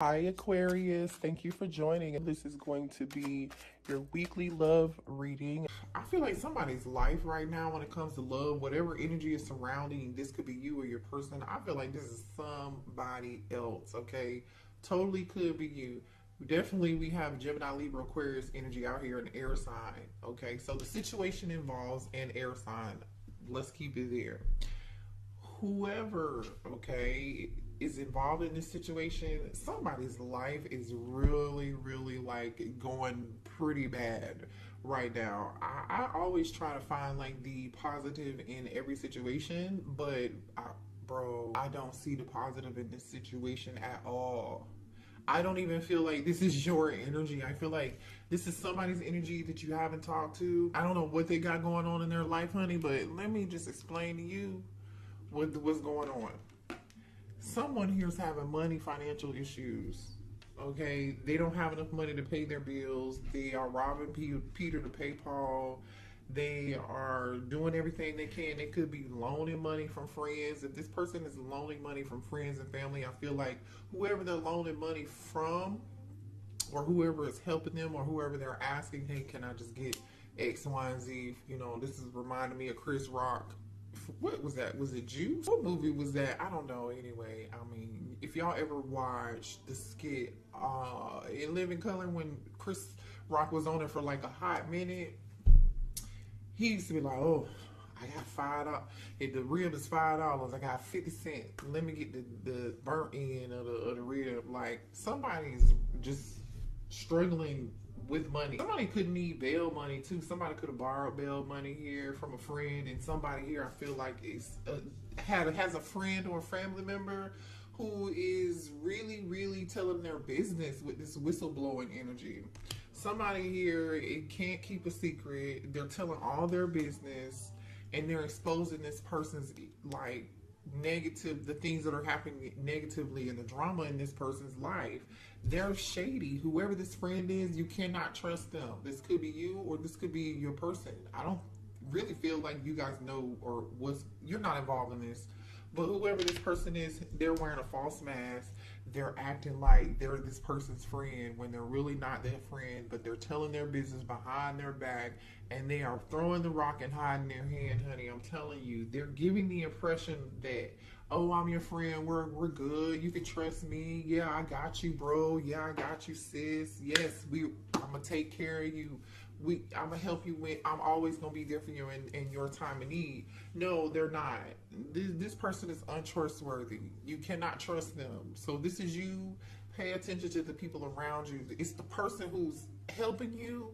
Hi, Aquarius. Thank you for joining. This is going to be your weekly love reading. I feel like somebody's life right now when it comes to love, whatever energy is surrounding, this could be you or your person. I feel like this is somebody else, okay? Totally could be you. Definitely, we have Gemini, Libra, Aquarius energy out here in air sign, okay? So the situation involves an air sign. Let's keep it there. Whoever, okay, is involved in this situation, somebody's life is really like going pretty bad right now. I always try to find like the positive in every situation, but bro, I don't see the positive in this situation at all. I don't even feel like this is your energy. I feel like this is somebody's energy that you haven't talked to. I don't know what they got going on in their life, honey, but let me just explain to you what's going on. Someone here's having money, financial issues. Okay, they don't have enough money to pay their bills. They are robbing Peter to pay Paul. They are doing everything they can. They could be loaning money from friends. If this person is loaning money from friends and family, I feel like whoever they're loaning money from, or whoever is helping them, or whoever they're asking, hey, can I just get X, Y, and Z? You know, this is reminding me of Chris Rock. What was that? Was it Juice? What movie was that? I don't know. Anyway, I mean, if y'all ever watched the skit in Living Color when Chris Rock was on it for like a hot minute, he used to be like, "Oh, I got $5. If the rib is $5, I got 50 cents. Let me get the burnt end of the rib." Like somebody's just struggling with money. Somebody could need bail money too. Somebody could have borrowed bail money here from a friend, and somebody here I feel like is has a friend or a family member who is really telling their business with this whistleblowing energy. Somebody here, it can't keep a secret. They're telling all their business, and they're exposing this person's like negative, the things that are happening negatively and the drama in this person's life. They're shady. Whoever this friend is, you cannot trust them. This could be you or this could be your person. I don't really feel like you guys know or you're not involved in this. But whoever this person is, they're wearing a false mask. They're acting like they're this person's friend when they're really not their friend, but they're telling their business behind their back, and they are throwing the rock and hiding their hand, honey. I'm telling you, they're giving the impression that, oh, I'm your friend. We're good. You can trust me. Yeah, I got you, bro. Yeah, I got you, sis. Yes, I'm gonna take care of you. I'm gonna help you I'm always gonna be there for you in your time of need. No, they're not. This person is untrustworthy. You cannot trust them. So this is you. Pay attention to the people around you. It's the person who's helping you,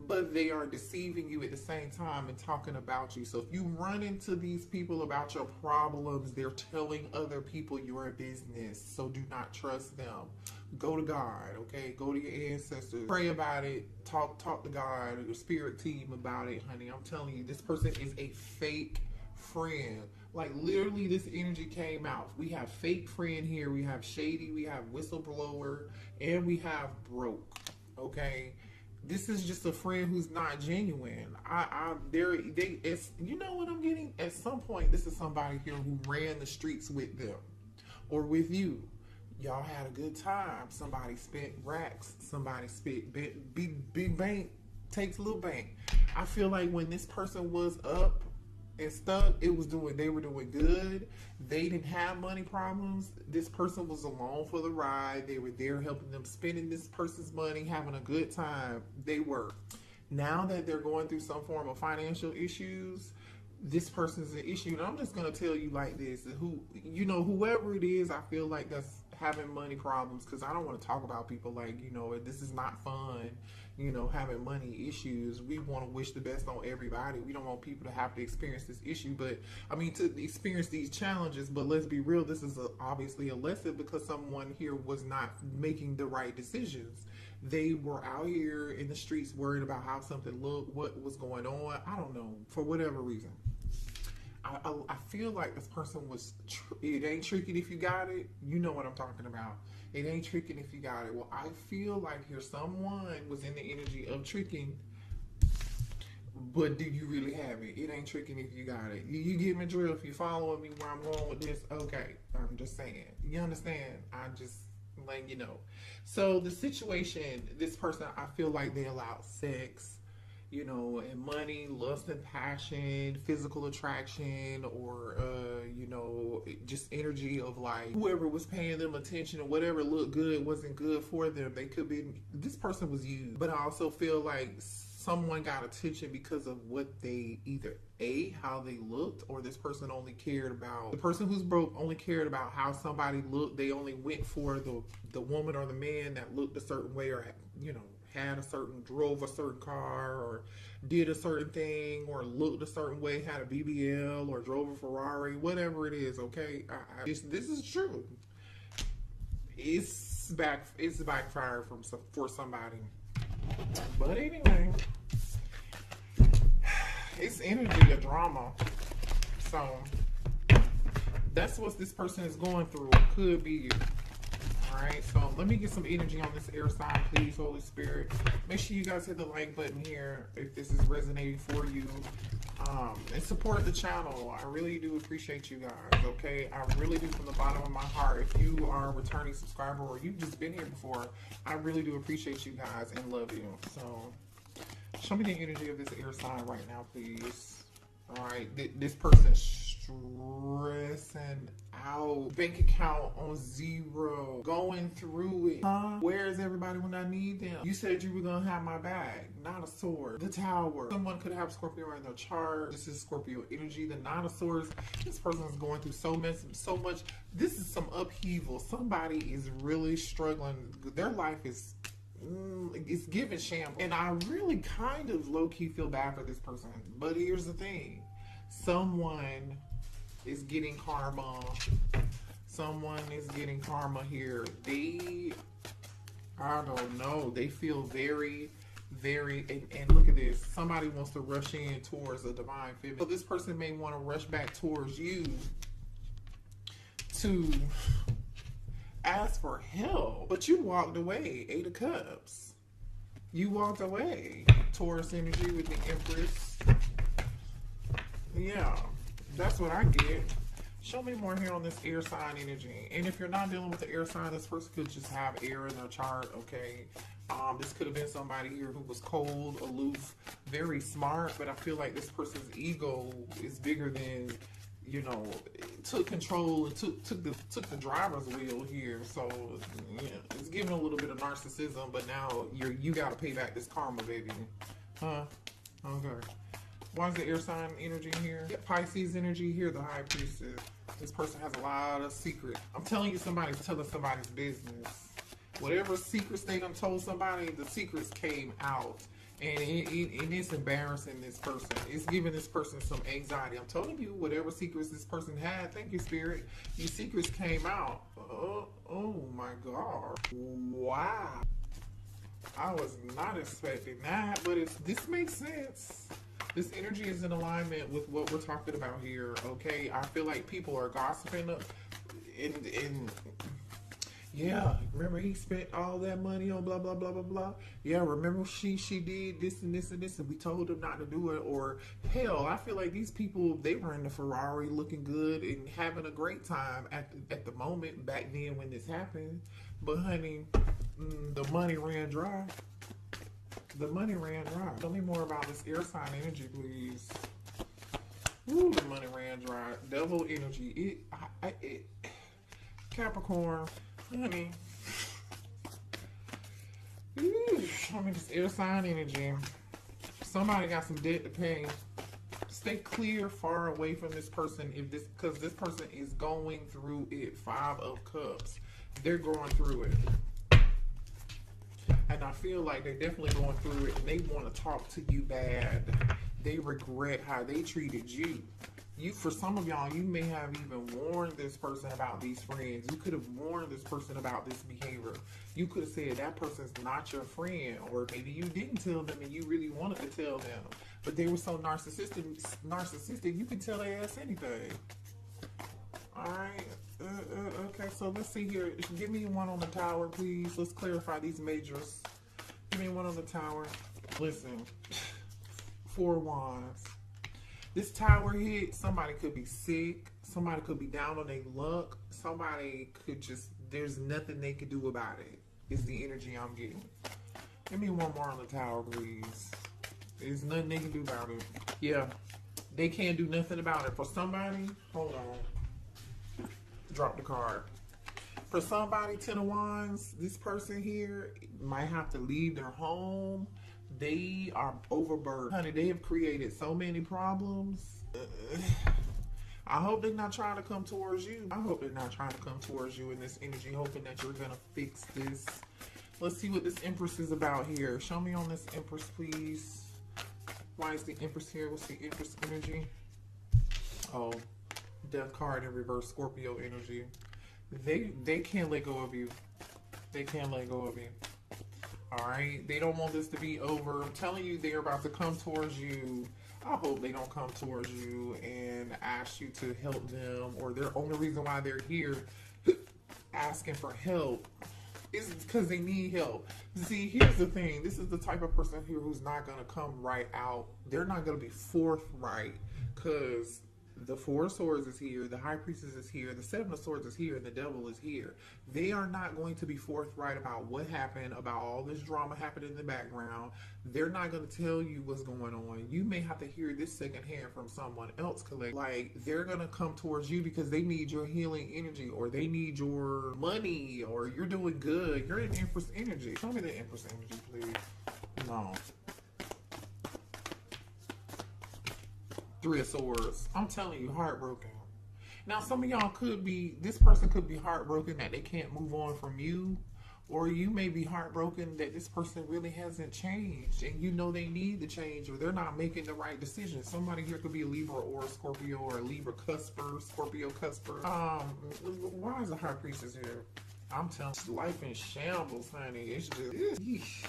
but they are deceiving you at the same time and talking about you. So if you run into these people about your problems, they're telling other people your business. So do not trust them. Go to God, okay? Go to your ancestors. Pray about it. Talk to God or your spirit team about it, honey. I'm telling you, this person is a fake friend. Like literally this energy came out. We have fake friend here. We have shady. We have whistleblower. And we have broke, okay? This is just a friend who's not genuine. It's, you know what I'm getting? At some point, this is somebody here who ran the streets with them or with you. Y'all had a good time. Somebody spent racks. Somebody spent big bank takes little bank. I feel like when this person was up and stuck, they were doing good. They didn't have money problems. This person was along for the ride. They were there helping them, spending this person's money, having a good time. They were. Now that they're going through some form of financial issues, this person's an issue. And I'm just gonna tell you like this: whoever it is, I feel like that's having money problems, because I don't want to talk about people like, this is not fun, having money issues. We want to wish the best on everybody. We don't want people to have to experience this issue, but I mean, to experience these challenges. But let's be real, this is obviously a lesson, because someone here was not making the right decisions. They were out here in the streets worried about how something looked, what was going on. I don't know, for whatever reason. I feel like this person was, it ain't tricking if you got it. You know what I'm talking about. It ain't tricking if you got it. Well, I feel like here someone was in the energy of tricking, but do you really have it? It ain't tricking if you got it. You get my drill. If you following me where I'm going with this, okay. I'm just saying. You understand? letting you know. So the situation, this person, I feel like they allowed sex, you know, and money, lust and passion, physical attraction, or, you know, just energy of like whoever was paying them attention or whatever looked good wasn't good for them. They could be, this person was used. But I also feel like someone got attention because of what they either how they looked, or this person only cared about, the person who's broke only cared about how somebody looked. They only went for the woman or the man that looked a certain way, or, you know, had a certain, drove a certain car, or did a certain thing, or looked a certain way, had a BBL, or drove a Ferrari, whatever it is. Okay, this is true. It's backfired for somebody. But anyway, it's energy of drama. So that's what this person is going through. It could be you. Alright, so let me get some energy on this air sign, please, Holy Spirit. Make sure you guys hit the like button here if this is resonating for you. And support the channel. I really do appreciate you guys, okay? I really do, from the bottom of my heart. If you are a returning subscriber or you've just been here before, I really do appreciate you guys and love you. So show me the energy of this air sign right now, please. Alright, this person's stressing out, bank account on zero, going through it. Where is everybody when I need them? You said you were gonna have my back. Not a sword. The Tower. Someone could have Scorpio in their chart. This is Scorpio energy. The Nine of Swords. This person is going through so much. This is some upheaval. Somebody is really struggling. Their life is it's giving shambles. And I really kind of low-key feel bad for this person. But here's the thing. Someone is getting karma. Someone is getting karma here. I don't know. They feel very, and look at this. Somebody wants to rush in towards a divine feminine. So this person may want to rush back towards you to ask for help, but you walked away. 8 of Cups. You walked away. Taurus energy with the Empress. Yeah, that's what I get. Show me more here on this air sign energy. And if you're not dealing with the air sign, this person could just have air in their chart, okay? This could have been somebody here who was cold, aloof, very smart, but I feel like this person's ego is bigger than, you know, took control and took the driver's wheel here. So yeah, it's giving a little bit of narcissism, but now you got to pay back this karma, baby. Huh? Okay. Why is the air sign energy here? Pisces energy here, the High Priestess. This person has a lot of secrets. I'm telling you, somebody's telling somebody's business. Whatever secrets they done told somebody, the secrets came out. And it's embarrassing this person. It's giving this person some anxiety. I'm telling you, whatever secrets this person had, thank you, Spirit, these secrets came out. Oh my God. Wow. I was not expecting that, but this makes sense. This energy is in alignment with what we're talking about here, okay? I feel like people are gossiping and yeah, remember he spent all that money on blah, blah, blah, blah, blah. Yeah, remember she did this and this and this and we told him not to do it. Or hell, I feel like these people, they were in the Ferrari looking good and having a great time at the moment back then when this happened. But honey, the money ran dry. The money ran dry. Tell me more about this air sign energy, please. Ooh, the money ran dry. Devil energy. Capricorn, honey. Ooh, show me this air sign energy. Somebody got some debt to pay. Stay clear, far away from this person, because this person is going through it. 5 of Cups. They're going through it. And I feel like they're definitely going through it, and they want to talk to you bad. They regret how they treated you. For some of y'all, you may have even warned this person about these friends. You could have warned this person about this behavior. You could have said that person's not your friend, or maybe you didn't tell them and you really wanted to tell them, but they were so narcissistic, you could tell their ass anything. All right. Okay, so let's see here. Give me one on the Tower, please. Let's clarify these majors. Give me one on the Tower. Listen, 4 Wands. This Tower hit, somebody could be sick. Somebody could be down on their luck. Somebody could just there's nothing they can do about it. Is the energy I'm getting. Give me one more on the tower, please. There's nothing they can do about it. Yeah, they can't do nothing about it. For somebody, hold on. Drop the card. For somebody, Ten of Wands, this person here might have to leave their home. They are overburdened. Honey, they have created so many problems. I hope they're not trying to come towards you. I hope they're not trying to come towards you in this energy, hoping that you're going to fix this. Let's see what this Empress is about here. Show me on this Empress, please. Why is the Empress here? What's the Empress energy? Oh, Death card in reverse, Scorpio energy. They can't let go of you. They can't let go of you. All right? They don't want this to be over. I'm telling you, they're about to come towards you. I hope they don't come towards you and ask you to help them, or their only reason why they're here asking for help is because they need help. See, here's the thing. This is the type of person here who's not going to come right out. They're not going to be forthright, because the Four of Swords is here, the High Priestess is here, the Seven of Swords is here, and the Devil is here. They are not going to be forthright about what happened, about all this drama happening in the background. They're not going to tell you what's going on. You may have to hear this secondhand from someone else. Like, they're going to come towards you because they need your healing energy, or they need your money, or you're doing good. You're in Empress energy. Show me the Empress energy, please. No. Three of Swords. I'm telling you, heartbroken. Now, some of y'all could be, this person could be heartbroken that they can't move on from you. Or you may be heartbroken that this person really hasn't changed. And you know they need to change, or they're not making the right decision. Somebody here could be a Libra or a Scorpio, or a Libra cusper, Scorpio cusper. Why is the High Priestess here? I'm telling you, life in shambles, honey. It's just, eesh.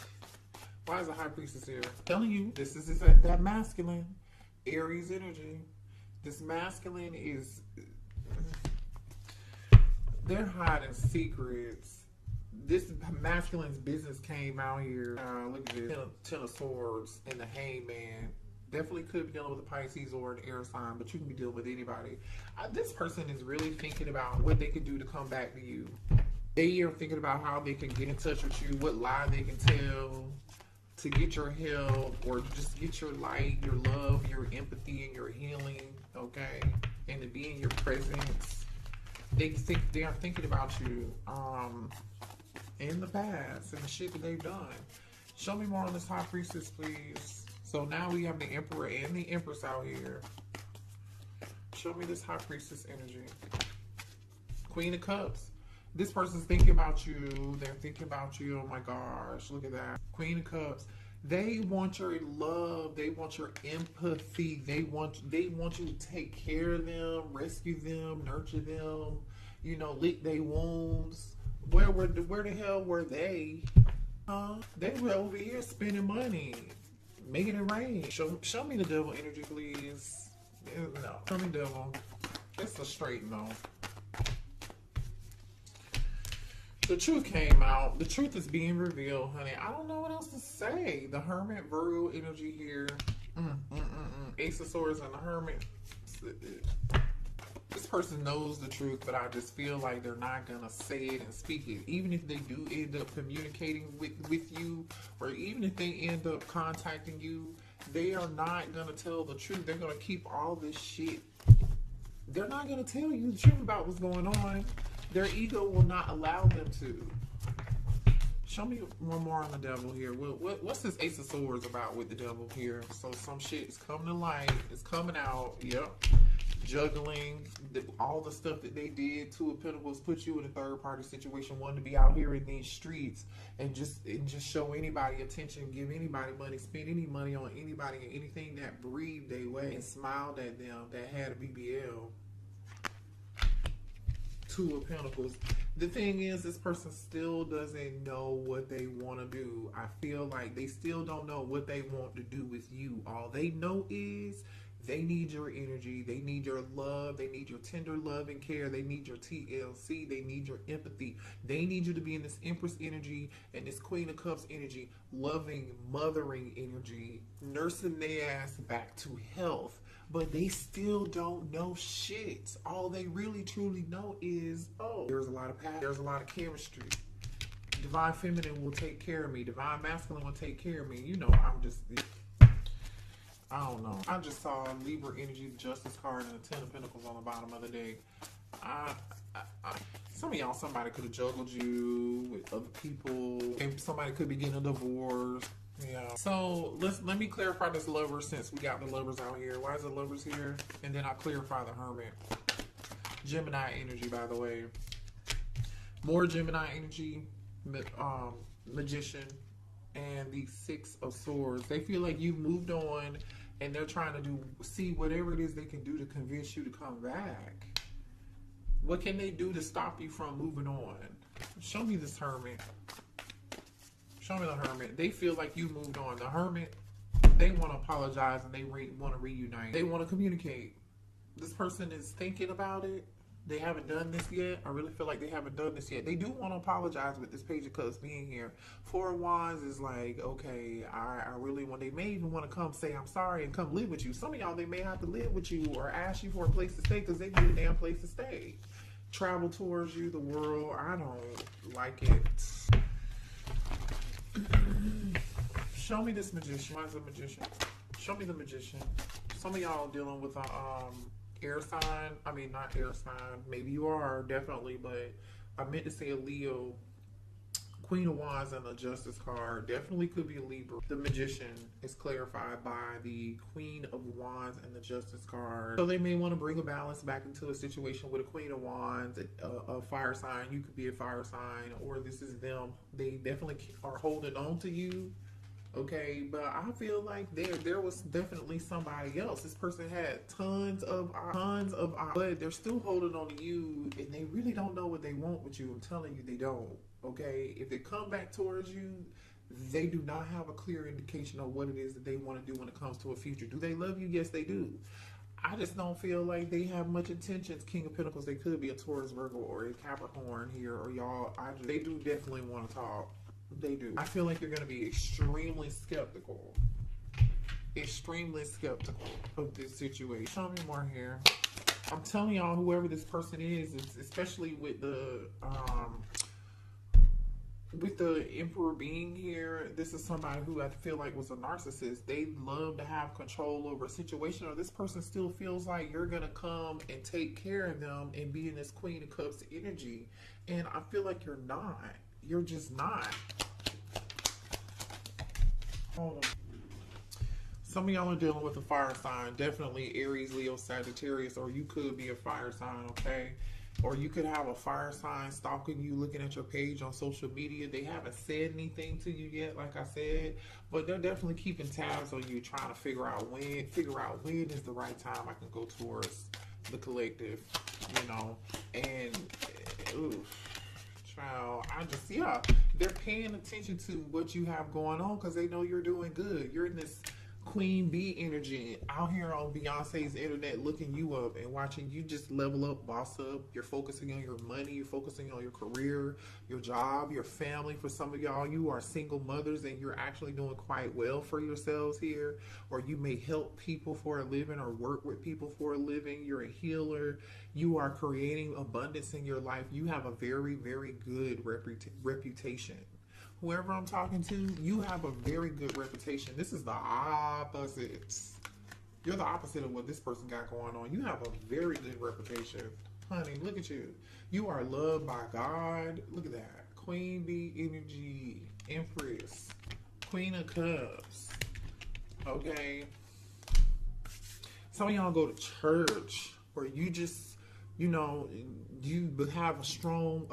Why is the High Priestess here? I'm telling you, this is that masculine. Aries energy. This masculine is, they're hiding secrets. This masculine's business came out here. Look at this. Ten of Swords and the Hangman. Definitely could be dealing with a Pisces or an air sign, but you can be dealing with anybody. This person is really thinking about what they can do to come back to you. They are thinking about how they can get in touch with you, what lie they can tell to get your help, or just get your light, your love, your empathy, and your healing, okay? And to be in your presence. They are thinking about you in the past and the shit that they've done. Show me more on this High Priestess, please. So now we have the Emperor and the Empress out here. Show me this High Priestess energy. Queen of Cups. This person's thinking about you. They're thinking about you. Oh my gosh, look at that. Queen of Cups. They want your love. They want your empathy. They want you to take care of them, rescue them, nurture them. You know, lick their wounds. Where the hell were they? They were over here spending money, making it rain. Show me the Devil energy, please. No, show me Devil. It's a straight no. The truth came out. The truth is being revealed, honey. I don't know what else to say. The Hermit, Virgo energy here. Ace of Swords and the Hermit. This person knows the truth, but I just feel like they're not going to say it and speak it. Even if they do end up communicating with you, or even if they end up contacting you, they are not going to tell the truth. They're going to keep all this shit. They're not going to tell you the truth about what's going on. Their ego will not allow them to. Show me one more on the Devil here. What's this Ace of Swords about with the Devil here? So some shit is coming to light. It's coming out. Yep. Juggling. All the stuff that they did. Two of Pentacles put you in a third party situation. Wanting to be out here in these streets and just show anybody attention. Give anybody money. Spend any money on anybody and anything that breathed their way and smiled at them that had a BBL. Two of Pentacles. The thing is, this person still doesn't know what they want to do. I feel like they still don't know what they want to do with you. All they know is they need your energy. They need your love. They need your tender love and care. They need your TLC. They need your empathy. They need you to be in this Empress energy and this Queen of Cups energy, loving, mothering energy, nursing their ass back to health, but they still don't know shit. All they really truly know is, oh, there's a lot of passion, there's a lot of chemistry. Divine feminine will take care of me. Divine masculine will take care of me. You know, I don't know. I just saw Libra energy, the Justice card, and the Ten of Pentacles on the bottom of the deck. Some of y'all, somebody could have juggled you with other people. And somebody could be getting a divorce. Yeah. So let me clarify this lover, since we got the lovers out here. Why is the lovers here? And then I'll clarify the Hermit. Gemini energy, by the way. More Gemini energy. Magician and the Six of Swords. They feel like you've moved on, and they're trying to see whatever it is they can do to convince you to come back. What can they do to stop you from moving on? Show me this Hermit. Show me the Hermit. They feel like you moved on. The Hermit, they want to apologize, and they want to reunite. They want to communicate. This person is thinking about it. They haven't done this yet. I really feel like they haven't done this yet. They do want to apologize with this Page of Cups being here. Four of Wands is like, okay, I really want. They may even want to come say I'm sorry and come live with you. Some of y'all, they may have to live with you or ask you for a place to stay because they need a damn place to stay. Travel towards you, the world. I don't like it. Show me this Magician. Why is a Magician? Show me the Magician. Some of y'all dealing with a air sign. I mean, not air sign. Maybe you are, definitely, but I meant to say a Leo. Queen of Wands and the Justice card. Definitely could be a Libra. The Magician is clarified by the Queen of Wands and the Justice card. So they may want to bring a balance back into a situation with a Queen of Wands, a fire sign. You could be a fire sign, or this is them. They definitely are holding on to you. Okay, but I feel like there was definitely somebody else. This person had tons of, but they're still holding on to you, and they really don't know what they want with you. I'm telling you, they don't. Okay, if they come back towards you, they do not have a clear indication of what it is that they want to do when it comes to a future. Do they love you? Yes, they do. I just don't feel like they have much intentions. King of Pentacles, they could be a Taurus, Virgo, or a Capricorn here, or y'all. They do definitely want to talk. They do. I feel like you're going to be extremely skeptical. Extremely skeptical of this situation. Show me more here. I'm telling y'all, whoever this person is, especially with the Emperor being here, this is somebody who I feel like was a narcissist. They love to have control over a situation, or this person still feels like you're going to come and take care of them and be in this Queen of Cups energy. And I feel like you're not. You're just not. Hold on. Some of y'all are dealing with a fire sign. Definitely Aries, Leo, Sagittarius, or you could be a fire sign, okay? Or you could have a fire sign stalking you, looking at your page on social media. They haven't said anything to you yet, like I said, but they're definitely keeping tabs on you, trying to figure out when is the right time I can go towards the collective, you know. And child, they're paying attention to what you have going on because they know you're doing good. You're in this Queen Bee energy out here on Beyonce's internet, looking you up and watching you just level up, boss up. You're focusing on your money, you're focusing on your career, your job, your family. For some of y'all, you are single mothers and you're actually doing quite well for yourselves here, or you may help people for a living or work with people for a living. You're a healer. You are creating abundance in your life. You have a very, very good reputation. Whoever I'm talking to, you have a very good reputation. This is the opposite. You're the opposite of what this person got going on. You have a very good reputation. Honey, look at you. You are loved by God. Look at that. Queen Bee energy, Empress, Queen of Cups. Okay. Some of y'all go to church where you just, you know, you have a strong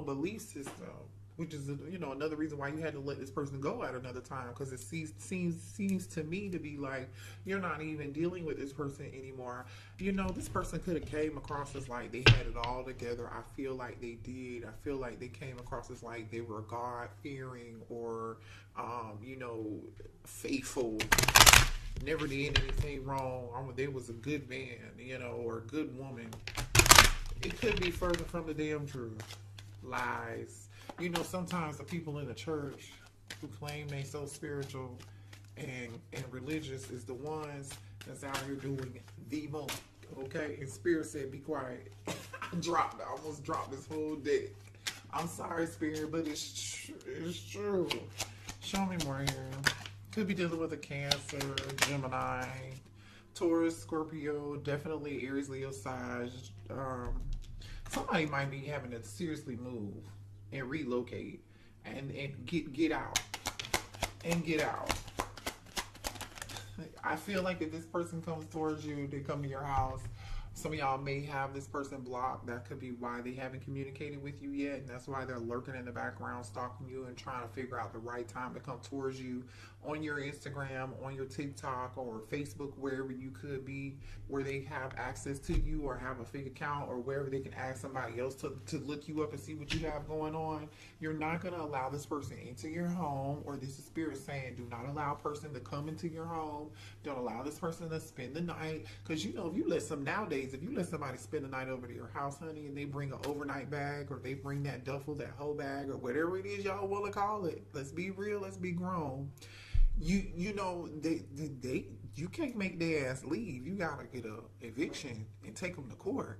belief system. Which is, you know, another reason why you had to let this person go at another time, because it seems to me to be like you're not even dealing with this person anymore. You know, this person could have came across as like they had it all together. I feel like they did. I feel like they came across as like they were God-fearing or, you know, faithful. Never did anything wrong. They was a good man, you know, or a good woman. It could be further from the damn truth. Lies. You know, sometimes the people in the church who claim they so spiritual and religious is the ones that's out here doing the most. Okay, and Spirit said, be quiet. I almost dropped this whole deck. I'm sorry, Spirit, but it's true. Show me more here. Could be dealing with a Cancer, Gemini, Taurus, Scorpio, definitely Aries, Leo, Sag. Somebody might be having to seriously move and relocate and get out. And get out. I feel like if this person comes towards you, they come to your house, some of y'all may have this person blocked. That could be why they haven't communicated with you yet, and that's why they're lurking in the background, stalking you and trying to figure out the right time to come towards you on your Instagram, on your TikTok, or Facebook, wherever you could be, where they have access to you or have a fake account, or wherever they can ask somebody else to look you up and see what you have going on. You're not going to allow this person into your home, or this is Spirit saying, do not allow a person to come into your home. Don't allow this person to spend the night, because you know, if you let some nowadays, if you let somebody spend the night over to your house, honey, and they bring an overnight bag, or they bring that duffel, that whole bag, or whatever it is y'all want to call it, let's be real, let's be grown. You know, you can't make their ass leave. You gotta get a eviction and take them to court.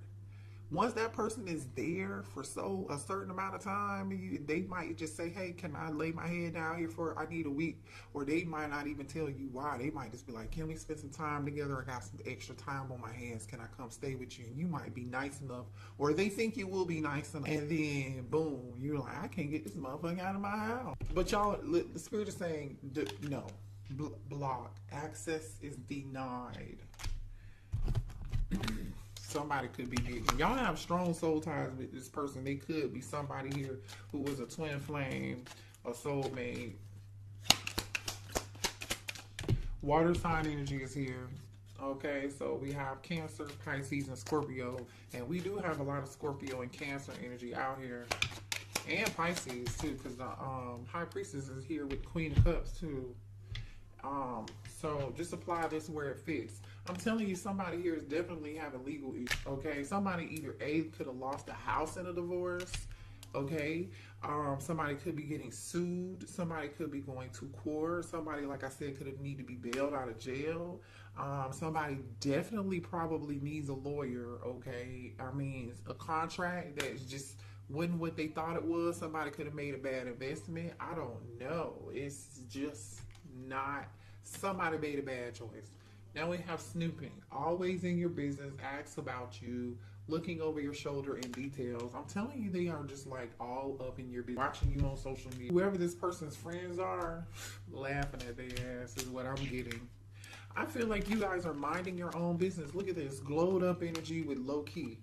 Once that person is there for a certain amount of time, they might just say, hey, can I lay my head down here I need a week? Or they might not even tell you why. They might just be like, can we spend some time together? I got some extra time on my hands. Can I come stay with you? And you might be nice enough, or they think you will be nice enough. And then, boom, you're like, I can't get this motherfucker out of my house. But y'all, the Spirit is saying, no, block. Access is denied. Somebody could be getting, y'all have strong soul ties with this person. They could be somebody here who was a twin flame, a soulmate. Water sign energy is here. Okay, so we have Cancer, Pisces, and Scorpio. And we do have a lot of Scorpio and Cancer energy out here. And Pisces too, because the High Priestess is here with Queen of Cups too. So just apply this where it fits. I'm telling you, somebody here is definitely having legal issues, okay? Somebody either could have lost a house in a divorce, okay? Somebody could be getting sued. Somebody could be going to court. Somebody, like I said, could need to be bailed out of jail. Somebody definitely probably needs a lawyer, okay? I mean, a contract that just wasn't what they thought it was. Somebody could have made a bad investment. I don't know. It's just not. Somebody made a bad choice. Now we have snooping. Always in your business, asks about you, looking over your shoulder in details. I'm telling you, they are just like all up in your business, watching you on social media. Whoever this person's friends are, laughing at their ass is what I'm getting. I feel like you guys are minding your own business. Look at this, glowed up energy with low key.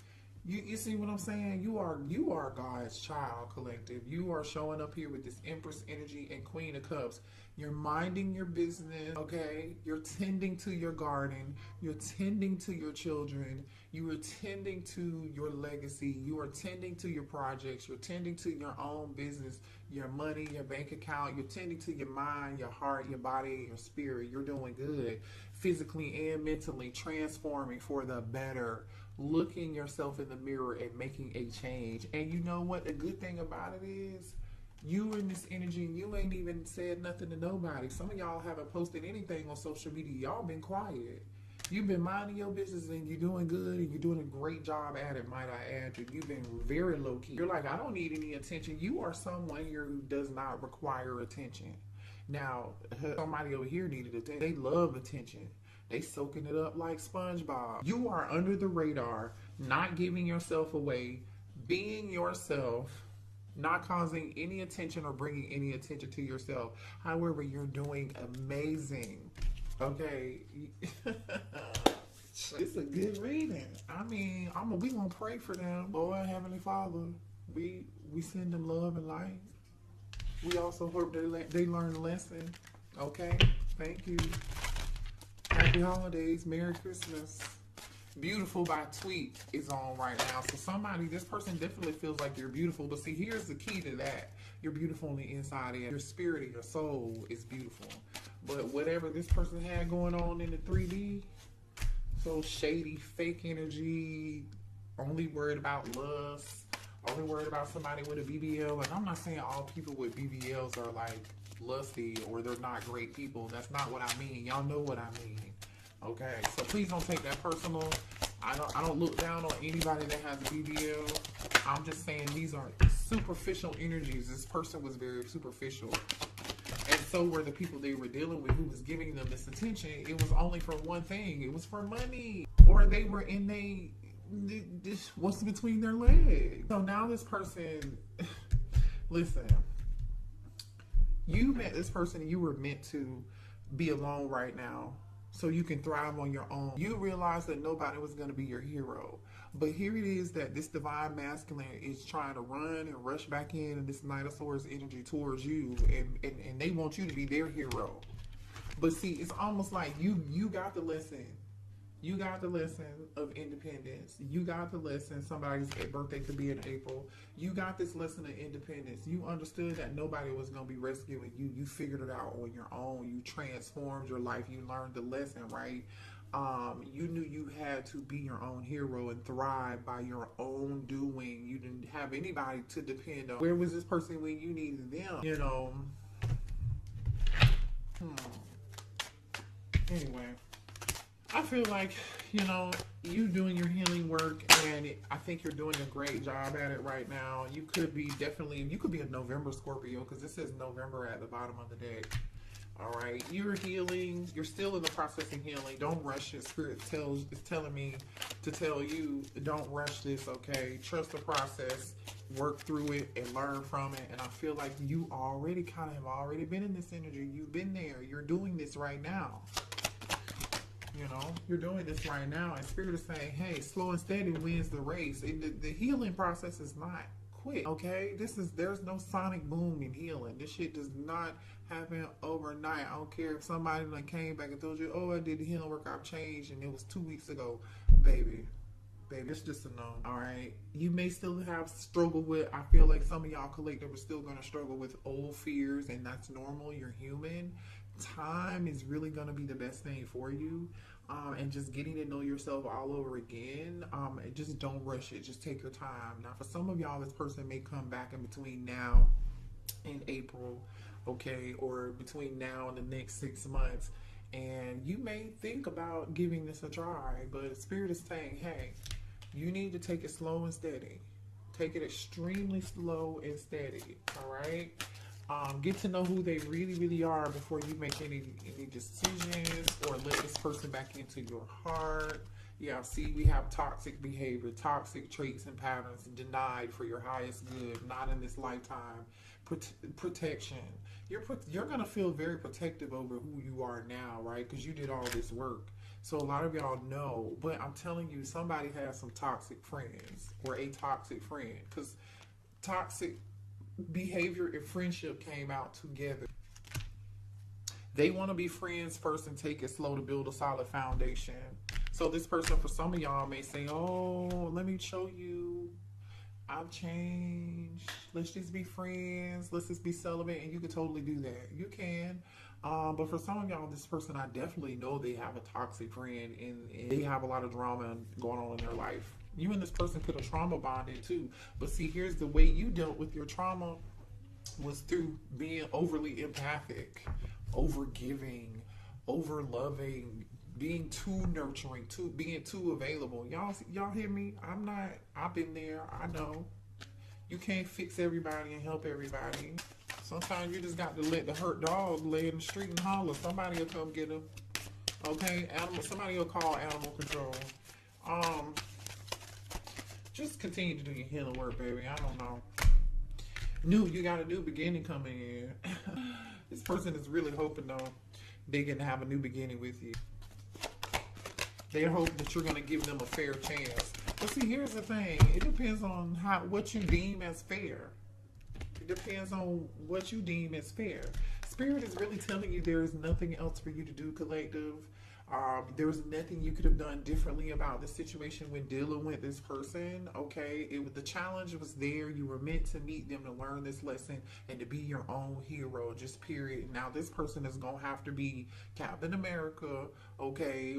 You see what I'm saying? You are God's child collective. You are showing up here with this Empress energy and Queen of Cups. You're minding your business, okay? You're tending to your garden. You're tending to your children. You are tending to your legacy. You are tending to your projects. You're tending to your own business, your money, your bank account. You're tending to your mind, your heart, your body, your spirit. You're doing good physically and mentally, transforming for the better. Looking yourself in the mirror and making a change. And you know what? The good thing about it is, you in this energy, you ain't even said nothing to nobody. Some of y'all haven't posted anything on social media. Y'all been quiet. You've been minding your business and you're doing good and you're doing a great job at it, might I add. You've been very low key. You're like, I don't need any attention. You are someone here who does not require attention. Now, somebody over here needed attention. They love attention. They soaking it up like SpongeBob. You are under the radar, not giving yourself away, being yourself, not causing any attention or bringing any attention to yourself. However, you're doing amazing. Okay. It's a good reading. I mean, we gonna pray for them. Lord, Heavenly Father, we send them love and light. We also hope they learn a lesson. Okay? Thank you. Happy holidays. Merry Christmas. Beautiful by Tweet is on right now. So this person definitely feels like you're beautiful. But see, here's the key to that. You're beautiful on the inside. And your spirit and your soul is beautiful. But whatever this person had going on in the 3D, so shady, fake energy, only worried about lust, only worried about somebody with a BBL. And I'm not saying all people with BBLs are like lusty or they're not great people. That's not what I mean. Y'all know what I mean. Okay, so please don't take that personal. I don't look down on anybody that has BBL. I'm just saying these are superficial energies. This person was very superficial. And so were the people they were dealing with who was giving them this attention. It was only for one thing. It was for money. Or they were in what's between their legs. So now this person, listen, you met this person and you were meant to be alone right now so you can thrive on your own. You realize that nobody was going to be your hero. But here it is that this divine masculine is trying to run and rush back in this Nightosaurus energy towards you, and they want you to be their hero. But see, it's almost like you got the lesson. You got the lesson of independence. You got the lesson. Somebody's birthday could be in April. You got this lesson of independence. You understood that nobody was going to be rescuing you. You figured it out on your own. You transformed your life. You learned the lesson, right? You knew you had to be your own hero and thrive by your own doing. You didn't have anybody to depend on. Where was this person when you needed them? You know. Anyway. I feel like, you know, you doing your healing work, and I think you're doing a great job at it right now. You could be you could be a November Scorpio, because this says November at the bottom of the deck. All right, you're healing. You're still in the process of healing. Don't rush it. Spirit is telling me to tell you, don't rush this, okay? Trust the process, work through it, and learn from it. And I feel like you already have already been in this energy. You've been there. You're doing this right now. You know, you're doing this right now, and Spirit is saying, hey, slow and steady wins the race. The healing process is not quick, okay? There's no sonic boom in healing. This shit does not happen overnight. I don't care if somebody like came back and told you, oh, I did the healing work, I've changed, and it was 2 weeks ago. Baby, it's just a no, all right? You may still have struggle with, I feel like some of y'all collective are still going to struggle with old fears, and that's normal. You're human. Time is really going to be the best thing for you, and just getting to know yourself all over again. Just don't rush it. Just take your time. Now, for some of y'all, this person may come back in between now and April, okay, or between now and the next 6 months, and you may think about giving this a try, but Spirit is saying, hey, you need to take it slow and steady. Take it extremely slow and steady, all right? Get to know who they really are before you make any decisions or let this person back into your heart. Yeah, see, we have toxic behavior, toxic traits and patterns denied for your highest good, not in this lifetime. Protection. You're going to feel very protective over who you are now, right? Because you did all this work. So a lot of y'all know, but I'm telling you, somebody has some toxic friends or a toxic friend, because toxic behavior and friendship came out together. They want to be friends first and take it slow to build a solid foundation. So this person, for some of y'all, may say, oh, let me show you, I've changed, let's just be friends, let's just be celibate. And you can totally do that. You can. But for some of y'all, this person, I definitely know they have a toxic friend, and they have a lot of drama going on in their life. You and this person could have trauma bonded too. But see, here's the way you dealt with your trauma was through being overly empathic, over giving, over loving, being too nurturing, being too available. Y'all hear me? I've been there. I know. You can't fix everybody and help everybody. Sometimes you just got to let the hurt dog lay in the street and holler. Somebody will come get him. Okay? Somebody will call animal control. Just continue to do your healing work, baby. I don't know. You got a new beginning coming in. This person is really hoping, though, they can have a new beginning with you. They hope that you're going to give them a fair chance. But see, here's the thing. It depends on what you deem as fair. It depends on what you deem as fair. Spirit is really telling you there is nothing else for you to do, collective. There was nothing you could have done differently about the situation when dealing with this person, okay? The challenge was there. You were meant to meet them to learn this lesson and to be your own hero, just period. Now, this person is going to have to be Captain America, okay,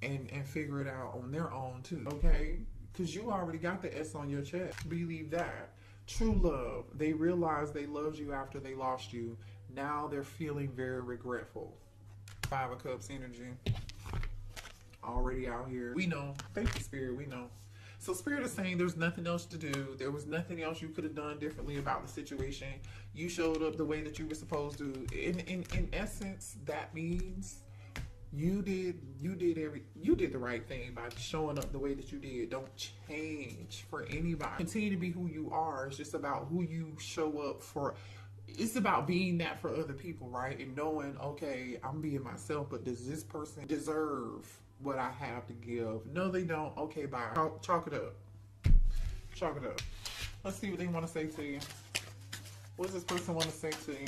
and figure it out on their own too, okay? Because you already got the S on your chest. Believe that. True love. They realized they loved you after they lost you. Now they're feeling very regretful. 5 of Cups energy. already out here. We know. Thank you, Spirit. We know. So Spirit is saying there's nothing else to do. There was nothing else you could have done differently about the situation. You showed up the way that you were supposed to. In essence, that means you did the right thing by showing up the way that you did. Don't change for anybody. Continue to be who you are. It's just about who you show up for. It's about being that for other people, right? And knowing, okay, I'm being myself, but does this person deserve what I have to give? No, they don't. Okay, bye. Chalk it up. Chalk it up. Let's see what they want to say to you. What does this person want to say to you?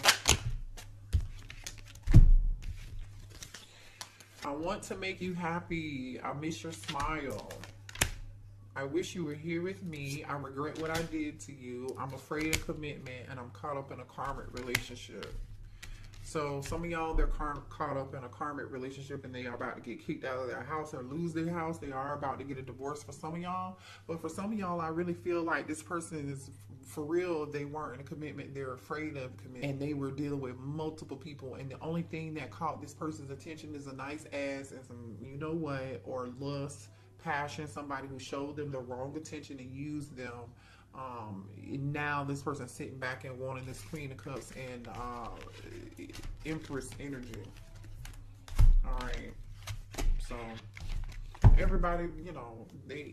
I want to make you happy. I miss your smile. I wish you were here with me. I regret what I did to you. I'm afraid of commitment, and I'm caught up in a karmic relationship. So some of y'all, they're caught up in a karmic relationship, and they are about to get kicked out of their house or lose their house. They are about to get a divorce for some of y'all. But for some of y'all, I really feel like this person is, for real, they weren't in a commitment. They're afraid of commitment, and they were dealing with multiple people. And the only thing that caught this person's attention is a nice ass and some, you know what, or lust, passion, somebody who showed them the wrong attention and used them. Now this person's sitting back and wanting this Queen of Cups and Empress energy. All right, so everybody, you know,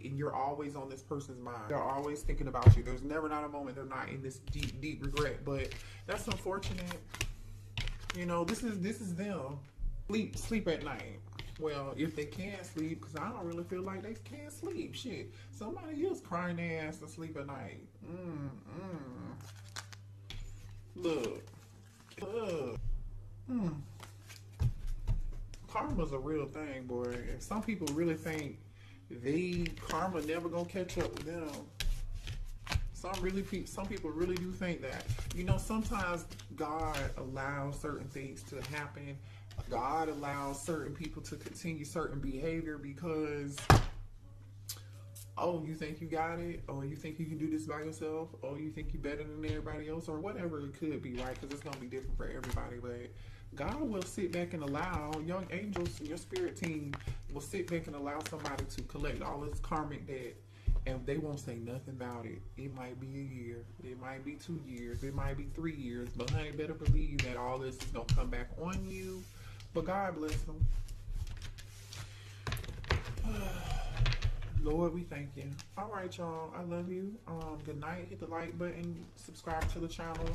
you're always on this person's mind. They're always thinking about you. There's never not a moment they're not in this deep regret. But that's unfortunate. You know, this is them. Sleep at night. Well, if they can't sleep, because I don't really feel like they can't sleep. Shit, somebody else crying their ass to sleep at night. Look. Karma's a real thing, boy. And some people really think karma never gonna catch up with them. Some people really do think that. You know, sometimes God allows certain things to happen. God allows certain people to continue certain behavior because, oh, you think you got it? Oh, you think you can do this by yourself? Oh, you think you're better than everybody else? Or whatever it could be, right? Because it's going to be different for everybody. But God will sit back and allow, young angels, your spirit team will sit back and allow somebody to collect all this karmic debt. And they won't say nothing about it. It might be a year. It might be 2 years. It might be 3 years. But honey, better believe that all this is going to come back on you. But God bless them. Lord, we thank you. All right, y'all. I love you. Good night. Hit the like button. Subscribe to the channel.